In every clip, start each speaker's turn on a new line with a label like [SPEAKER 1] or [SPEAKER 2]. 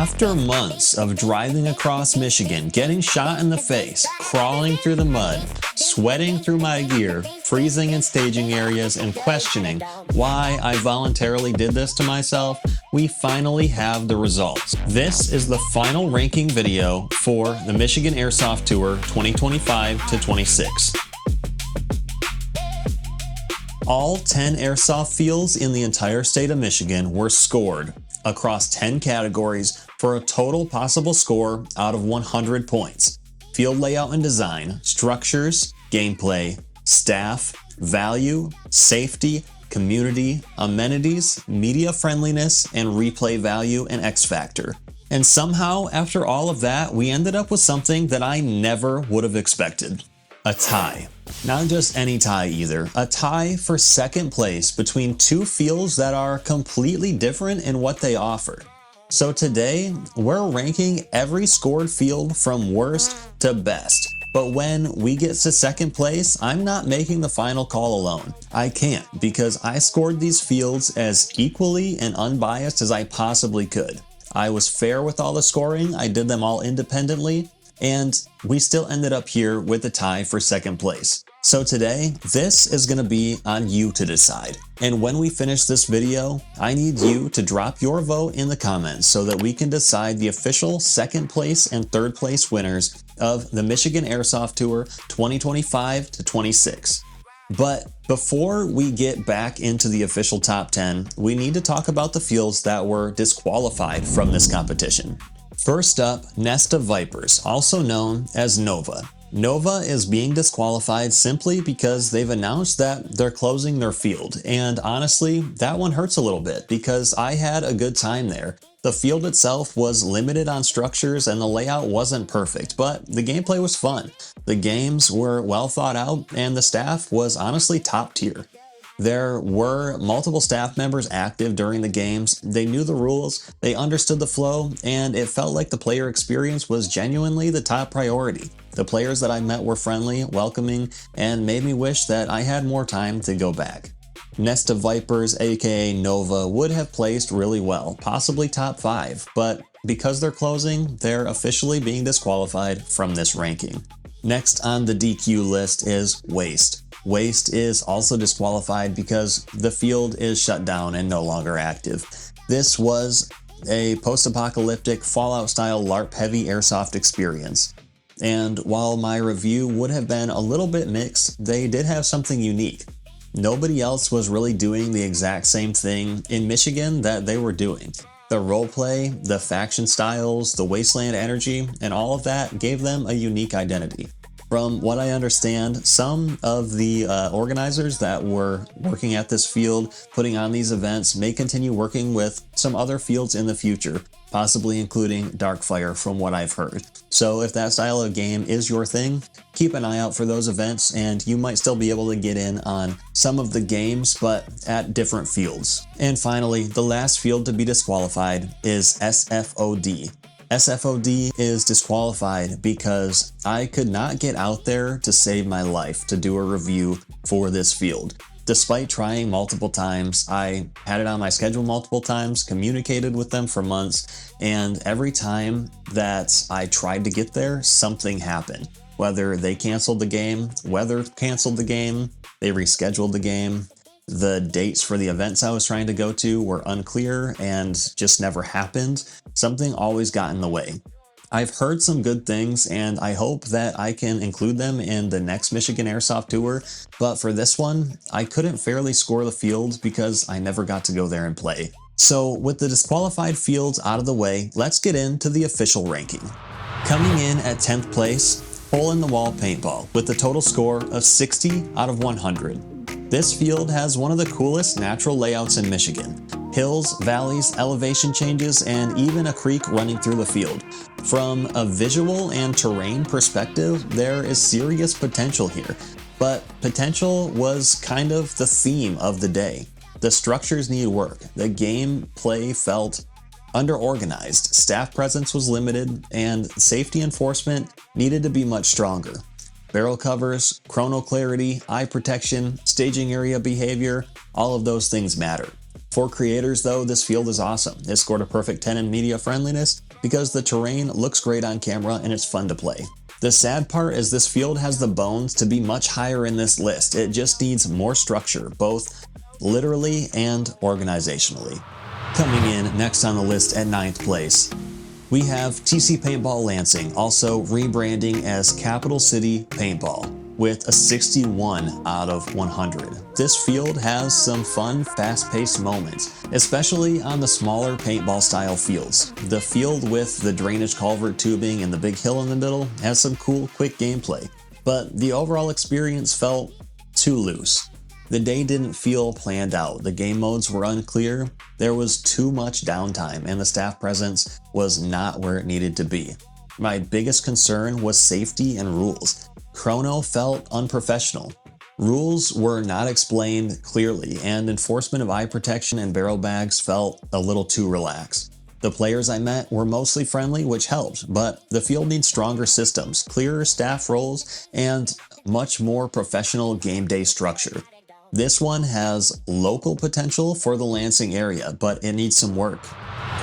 [SPEAKER 1] After months of driving across Michigan, getting shot in the face, crawling through the mud, sweating through my gear, freezing in staging areas, and questioning why I voluntarily did this to myself, we finally have the results. This is the final ranking video for the Michigan Airsoft Tour 2025 to 26. All 10 airsoft fields in the entire state of Michigan were scored across 10 categories for a total possible score out of 100 points. Field layout and design, structures, gameplay, staff, value, safety, community, amenities, media friendliness, and replay value and X factor. And somehow, after all of that, we ended up with something that I never would have expected. A tie. Not just any tie either, a tie for second place between two fields that are completely different in what they offer. So today, we're ranking every scored field from worst to best. But when we get to second place, I'm not making the final call alone. I can't, because I scored these fields as equally and unbiased as I possibly could. I was fair with all the scoring, I did them all independently, and we still ended up here with a tie for second place. So today, this is going to be on you to decide. And when we finish this video, I need you to drop your vote in the comments so that we can decide the official second place and third place winners of the Michigan Airsoft Tour 2025 to 26. But before we get back into the official top 10, we need to talk about the fields that were disqualified from this competition. First up, Nest of Vipers, also known as Nova. Nova is being disqualified simply because they've announced that they're closing their field, and honestly, that one hurts a little bit because I had a good time there. The field itself was limited on structures and the layout wasn't perfect, but the gameplay was fun. The games were well thought out and the staff was honestly top tier. There were multiple staff members active during the games, they knew the rules, they understood the flow, and it felt like the player experience was genuinely the top priority. The players that I met were friendly, welcoming, and made me wish that I had more time to go back. Nest of Vipers, aka Nova, would have placed really well, possibly top 5, but because they're closing, they're officially being disqualified from this ranking. Next on the DQ list is Waste. Waste is also disqualified because the field is shut down and no longer active. This was a post-apocalyptic Fallout-style LARP-heavy airsoft experience. And while my review would have been a little bit mixed, they did have something unique. Nobody else was really doing the exact same thing in Michigan that they were doing. The roleplay, the faction styles, the wasteland energy, and all of that gave them a unique identity. From what I understand, some of the organizers that were working at this field, putting on these events, may continue working with some other fields in the future, possibly including Darkfire from what I've heard. So if that style of game is your thing, keep an eye out for those events and you might still be able to get in on some of the games, but at different fields. And finally, the last field to be disqualified is SFOD. SFOD is disqualified because I could not get out there to save my life to do a review for this field. Despite trying multiple times, I had it on my schedule multiple times, communicated with them for months, and every time that I tried to get there, something happened. Whether they canceled the game, weather canceled the game, they rescheduled the game, the dates for the events I was trying to go to were unclear and just never happened. Something always got in the way. I've heard some good things and I hope that I can include them in the next Michigan Airsoft Tour, but for this one, I couldn't fairly score the field because I never got to go there and play. So with the disqualified fields out of the way, let's get into the official ranking. Coming in at 10th place, Hole in the Wall Paintball with a total score of 60 out of 100. This field has one of the coolest natural layouts in Michigan. Hills, valleys, elevation changes, and even a creek running through the field. From a visual and terrain perspective, there is serious potential here, but potential was kind of the theme of the day. The structures need work, the gameplay felt underorganized, staff presence was limited, and safety enforcement needed to be much stronger. Barrel covers, chrono clarity, eye protection, staging area behavior, all of those things matter. For creators though, this field is awesome. It scored a perfect 10 in media friendliness because the terrain looks great on camera and it's fun to play. The sad part is this field has the bones to be much higher in this list. It just needs more structure, both literally and organizationally. Coming in next on the list at 9th place, we have TC Paintball Lansing, also rebranding as Capital City Paintball, with a 61 out of 100. This field has some fun, fast-paced moments, especially on the smaller paintball-style fields. The field with the drainage culvert tubing and the big hill in the middle has some cool, quick gameplay, but the overall experience felt too loose. The day didn't feel planned out, the game modes were unclear, there was too much downtime, and the staff presence was not where it needed to be. My biggest concern was safety and rules. Chrono felt unprofessional. Rules were not explained clearly, and enforcement of eye protection and barrel bags felt a little too relaxed. The players I met were mostly friendly, which helped, but the field needs stronger systems, clearer staff roles, and much more professional game day structure. This one has local potential for the Lansing area, but it needs some work.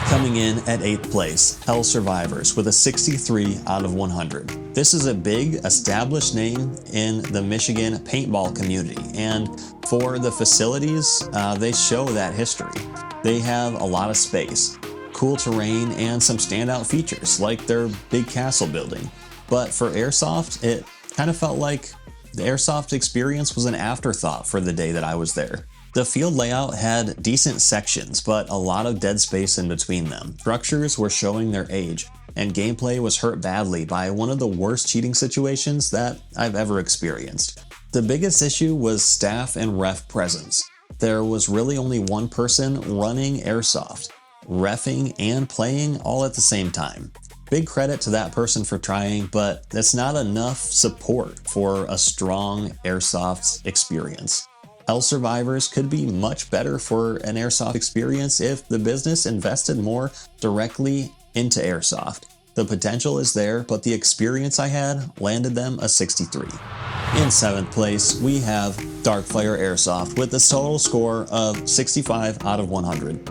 [SPEAKER 1] Coming in at 8th place, Hell Survivors with a 63 out of 100. This is a big, established name in the Michigan paintball community, and for the facilities, they show that history. They have a lot of space, cool terrain, and some standout features like their big castle building. But for Airsoft, it kind of felt like the Airsoft experience was an afterthought for the day that I was there. The field layout had decent sections, but a lot of dead space in between them. Structures were showing their age, and gameplay was hurt badly by one of the worst cheating situations that I've ever experienced. The biggest issue was staff and ref presence. There was really only one person running Airsoft, reffing and playing all at the same time. Big credit to that person for trying, but it's not enough support for a strong Airsoft experience. Hell Survivors could be much better for an Airsoft experience if the business invested more directly into Airsoft. The potential is there, but the experience I had landed them a 63. In 7th place, we have Darkfire Airsoft with a total score of 65 out of 100.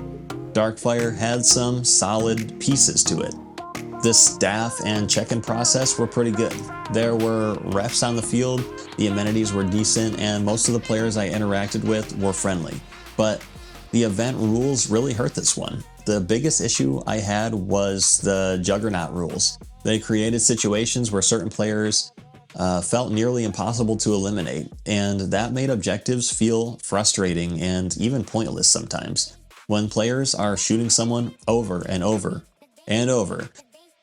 [SPEAKER 1] Darkfire had some solid pieces to it. The staff and check-in process were pretty good. There were refs on the field, the amenities were decent, and most of the players I interacted with were friendly. But the event rules really hurt this one. The biggest issue I had was the Juggernaut rules. They created situations where certain players felt nearly impossible to eliminate, and that made objectives feel frustrating and even pointless sometimes. When players are shooting someone over and over and over,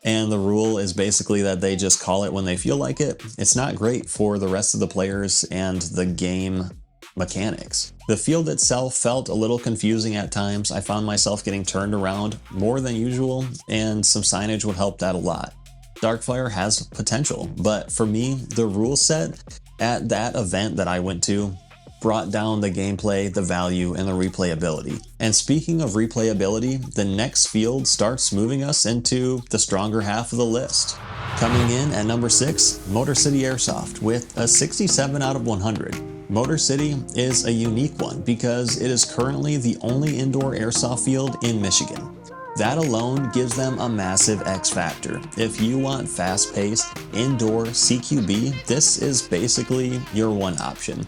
[SPEAKER 1] and the rule is basically that they just call it when they feel like it, it's not great for the rest of the players and the game mechanics. The field itself felt a little confusing at times. I found myself getting turned around more than usual, and some signage would help that a lot. Darkfire has potential, but for me, the rule set at that event that I went to brought down the gameplay, the value, and the replayability. And speaking of replayability, the next field starts moving us into the stronger half of the list. Coming in at number 6, Motor City Airsoft with a 67 out of 100. Motor City is a unique one because it is currently the only indoor airsoft field in Michigan. That alone gives them a massive X factor. If you want fast-paced indoor CQB, this is basically your one option.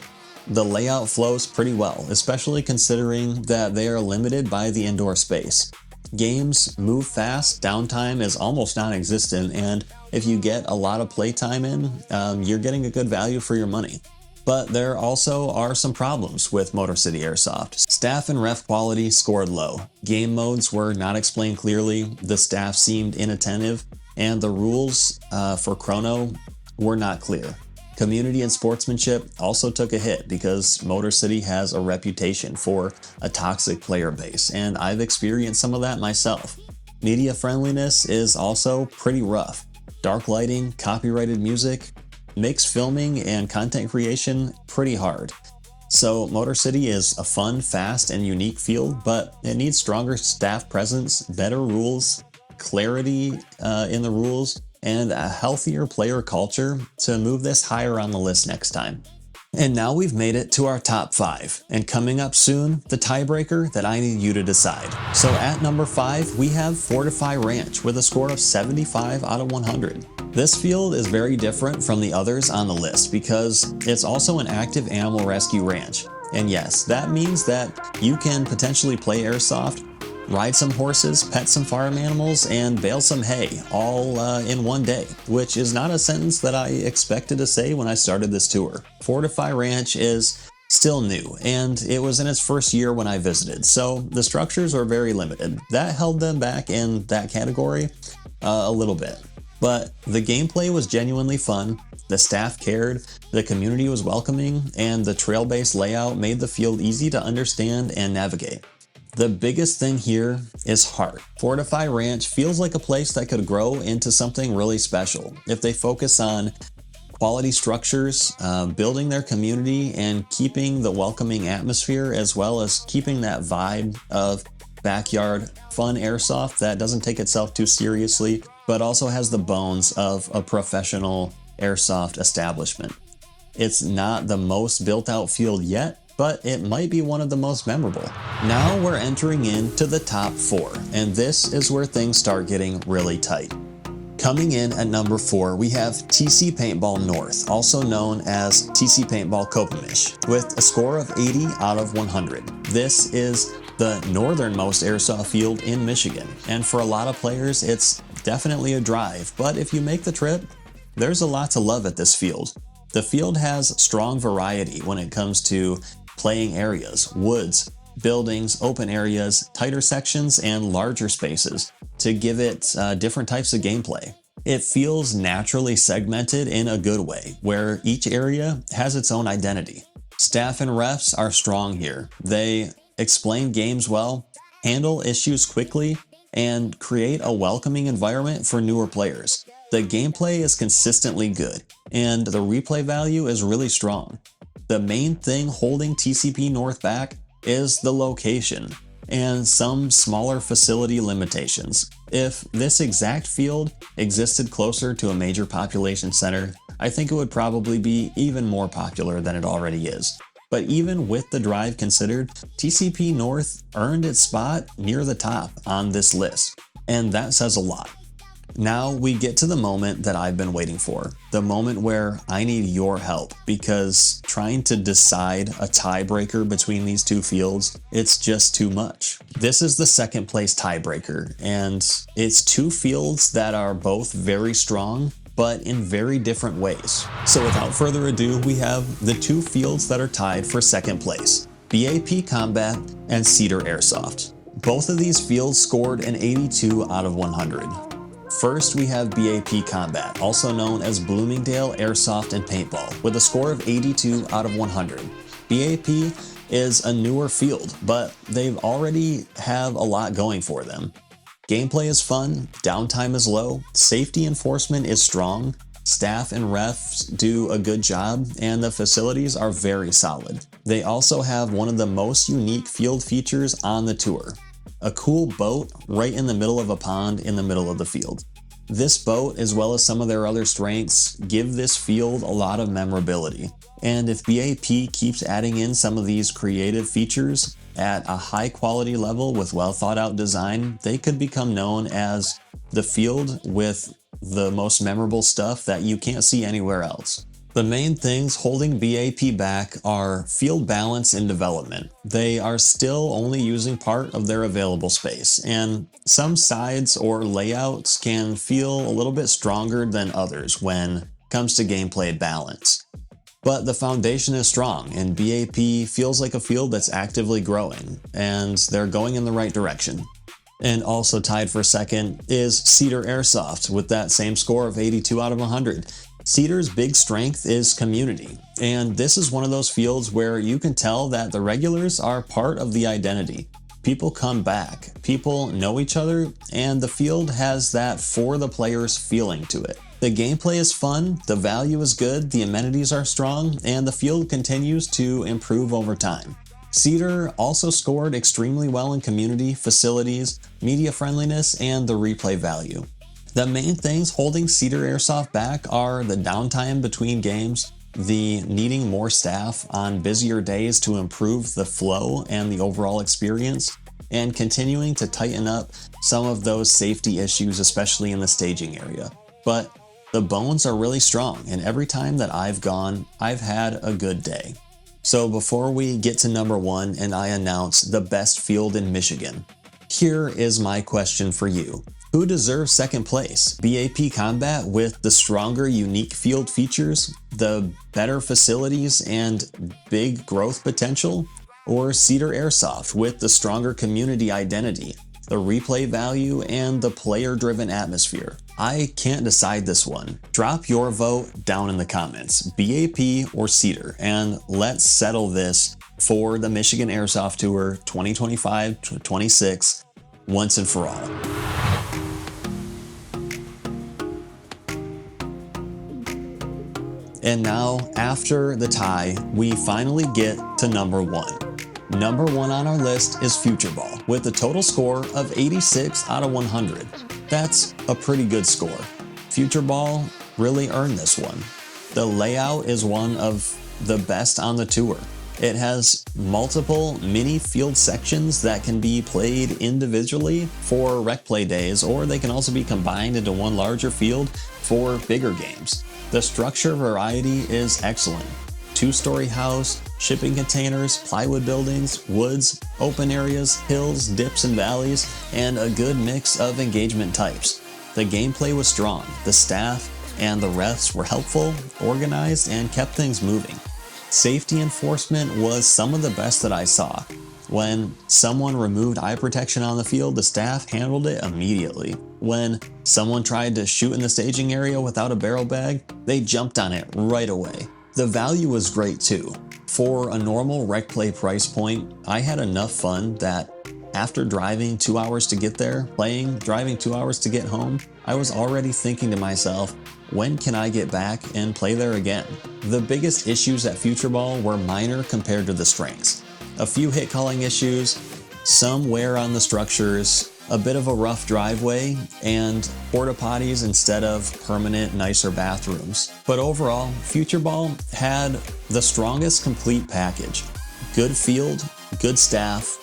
[SPEAKER 1] The layout flows pretty well, especially considering that they are limited by the indoor space. Games move fast, downtime is almost non-existent, and if you get a lot of playtime in, you're getting a good value for your money. But there also are some problems with Motor City Airsoft. Staff and ref quality scored low. Game modes were not explained clearly, the staff seemed inattentive, and the rules for Chrono were not clear. Community and sportsmanship also took a hit because Motor City has a reputation for a toxic player base, and I've experienced some of that myself. Media friendliness is also pretty rough. Dark lighting, copyrighted music, makes filming and content creation pretty hard. So Motor City is a fun, fast, and unique field, but it needs stronger staff presence, better rules, clarity in the rules, and a healthier player culture to move this higher on the list next time. And now we've made it to our top 5, and coming up soon, the tiebreaker that I need you to decide. So at number 5, we have Fortify Ranch with a score of 75 out of 100. This field is very different from the others on the list because it's also an active animal rescue ranch. And yes, that means that you can potentially play Airsoft, ride some horses, pet some farm animals, and bale some hay all in one day, which is not a sentence that I expected to say when I started this tour. Fortify Ranch is still new, and it was in its first year when I visited, so the structures are very limited. That held them back in that category a little bit. But the gameplay was genuinely fun, the staff cared, the community was welcoming, and the trail-based layout made the field easy to understand and navigate. The biggest thing here is heart. Fortify Ranch feels like a place that could grow into something really special if they focus on quality structures, building their community, and keeping the welcoming atmosphere, as well as keeping that vibe of backyard fun airsoft that doesn't take itself too seriously, but also has the bones of a professional airsoft establishment. It's not the most built out field yet, but it might be one of the most memorable. Now we're entering into the top 4, and this is where things start getting really tight. Coming in at number 4, we have TC Paintball North, also known as TC Paintball Kopamish, with a score of 80 out of 100. This is the northernmost airsoft field in Michigan, and for a lot of players, it's definitely a drive, but if you make the trip, there's a lot to love at this field. The field has strong variety when it comes to playing areas, woods, buildings, open areas, tighter sections, and larger spaces to give it different types of gameplay. It feels naturally segmented in a good way, where each area has its own identity. Staff and refs are strong here. They explain games well, handle issues quickly, and create a welcoming environment for newer players. The gameplay is consistently good, and the replay value is really strong. The main thing holding TCP North back is the location and some smaller facility limitations. If this exact field existed closer to a major population center, I think it would probably be even more popular than it already is. But even with the drive considered, TCP North earned its spot near the top on this list, and that says a lot. Now we get to the moment that I've been waiting for, the moment where I need your help, because trying to decide a tiebreaker between these two fields, it's just too much. This is the second place tiebreaker, and it's two fields that are both very strong, but in very different ways. So without further ado, we have the two fields that are tied for second place, BAP Combat and Cedar Airsoft. Both of these fields scored an 82 out of 100. First, we have BAP Combat, also known as Bloomingdale Airsoft and Paintball, with a score of 82 out of 100. BAP is a newer field, but they've already have a lot going for them. Gameplay is fun, downtime is low, safety enforcement is strong, staff and refs do a good job, and the facilities are very solid. They also have one of the most unique field features on the tour. A cool boat right in the middle of a pond in the middle of the field. This boat, as well as some of their other strengths, give this field a lot of memorability. And if BAP keeps adding in some of these creative features at a high quality level with well thought out design, they could become known as the field with the most memorable stuff that you can't see anywhere else. The main things holding BAP back are field balance and development. They are still only using part of their available space, and some sides or layouts can feel a little bit stronger than others when it comes to gameplay balance. But the foundation is strong, and BAP feels like a field that's actively growing, and they're going in the right direction. And also tied for second is Cedar Airsoft with that same score of 82 out of 100. Cedar's big strength is community, and this is one of those fields where you can tell that the regulars are part of the identity. People come back, people know each other, and the field has that for the players feeling to it. The gameplay is fun, the value is good, the amenities are strong, and the field continues to improve over time. Cedar also scored extremely well in community, facilities, media friendliness, and the replay value. The main things holding Cedar Airsoft back are the downtime between games, the needing more staff on busier days to improve the flow and the overall experience, and continuing to tighten up some of those safety issues, especially in the staging area. But the bones are really strong, and every time that I've gone, I've had a good day. So before we get to number one and I announce the best field in Michigan, here is my question for you. Who deserves second place? BAP Combat with the stronger unique field features, the better facilities, and big growth potential? Or Cedar Airsoft with the stronger community identity, the replay value, and the player-driven atmosphere? I can't decide this one. Drop your vote down in the comments, BAP or Cedar, and let's settle this for the Michigan Airsoft Tour 2025-26 once and for all. And now, after the tie, we finally get to number one. Number one on our list is Future Ball, with a total score of 86 out of 100. That's a pretty good score. Future Ball really earned this one. The layout is one of the best on the tour. It has multiple mini field sections that can be played individually for rec play days, or they can also be combined into one larger field for bigger games. The structure variety is excellent. Two-story house, shipping containers, plywood buildings, woods, open areas, hills, dips and valleys, and a good mix of engagement types. The gameplay was strong, the staff and the refs were helpful, organized, and kept things moving. Safety enforcement was some of the best that I saw. When someone removed eye protection on the field, the staff handled it immediately. When someone tried to shoot in the staging area without a barrel bag, they jumped on it right away. The value was great too. For a normal rec play price point, I had enough fun that after driving 2 hours to get there, driving 2 hours to get home, I was already thinking to myself, when can I get back and play there again? The biggest issues at Future Ball were minor compared to the strengths. A few hit calling issues, some wear on the structures, a bit of a rough driveway, and porta potties instead of permanent, nicer bathrooms. But overall, Future Ball had the strongest complete package. Good field, good staff,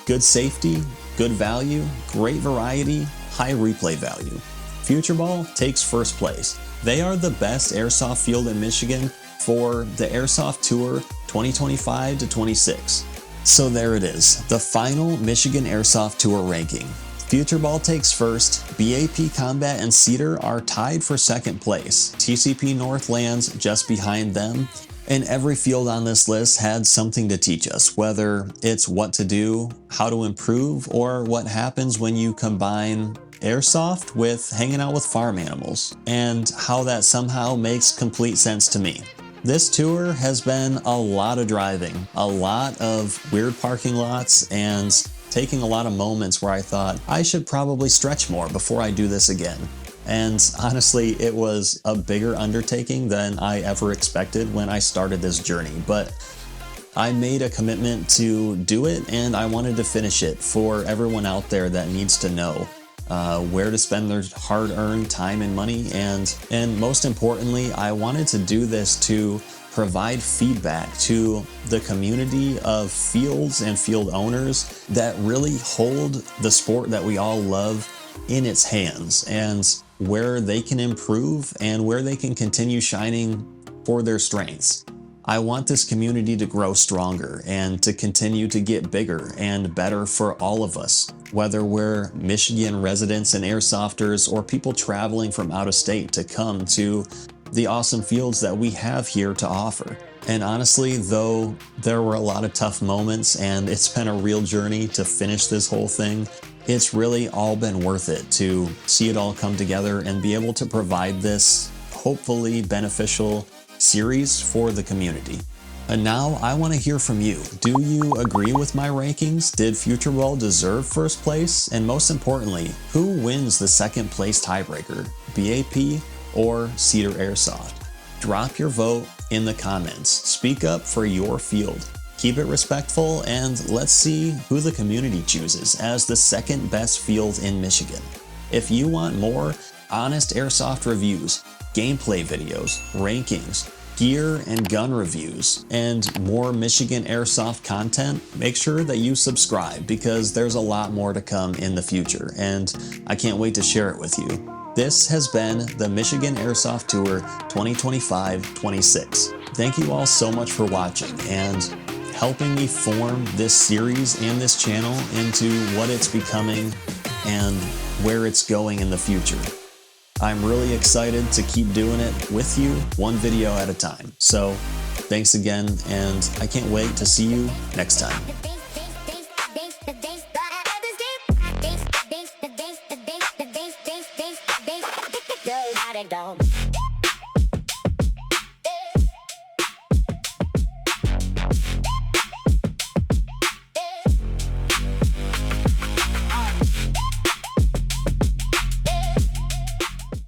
[SPEAKER 1] good safety, good value, great variety, high replay value. Future Ball takes first place. They are the best airsoft field in Michigan for the Airsoft Tour 2025-26. So there it is, the final Michigan Airsoft Tour ranking. Future Ball takes first, BAP Combat and Cedar are tied for second place. TCP North lands just behind them, and every field on this list had something to teach us, whether it's what to do, how to improve, or what happens when you combine airsoft with hanging out with farm animals, and how that somehow makes complete sense to me. This tour has been a lot of driving, a lot of weird parking lots, and taking a lot of moments where I thought I should probably stretch more before I do this again. And honestly, it was a bigger undertaking than I ever expected when I started this journey, but I made a commitment to do it, and I wanted to finish it for everyone out there that needs to know where to spend their hard-earned time and money, and most importantly, I wanted to do this to provide feedback to the community of fields and field owners that really hold the sport that we all love in its hands, and where they can improve and where they can continue shining for their strengths. I want this community to grow stronger and to continue to get bigger and better for all of us, whether we're Michigan residents and airsofters or people traveling from out of state to come to the awesome fields that we have here to offer. And honestly, though there were a lot of tough moments and it's been a real journey to finish this whole thing, it's really all been worth it to see it all come together and be able to provide this hopefully beneficial series for the community. And now I want to hear from you. Do you agree with my rankings? Did Future Ball deserve first place? And most importantly, who wins the second place tiebreaker, BAP or Cedar Airsoft? Drop your vote in the comments. Speak up for your field. Keep it respectful, and let's see who the community chooses as the second best field in Michigan. If you want more honest airsoft reviews, gameplay videos, rankings, gear and gun reviews, and more Michigan Airsoft content, make sure that you subscribe because there's a lot more to come in the future, and I can't wait to share it with you. This has been the Michigan Airsoft Tour 2025-26. Thank you all so much for watching and helping me form this series and this channel into what it's becoming and where it's going in the future. I'm really excited to keep doing it with you, one video at a time. So thanks again, and I can't wait to see you next time.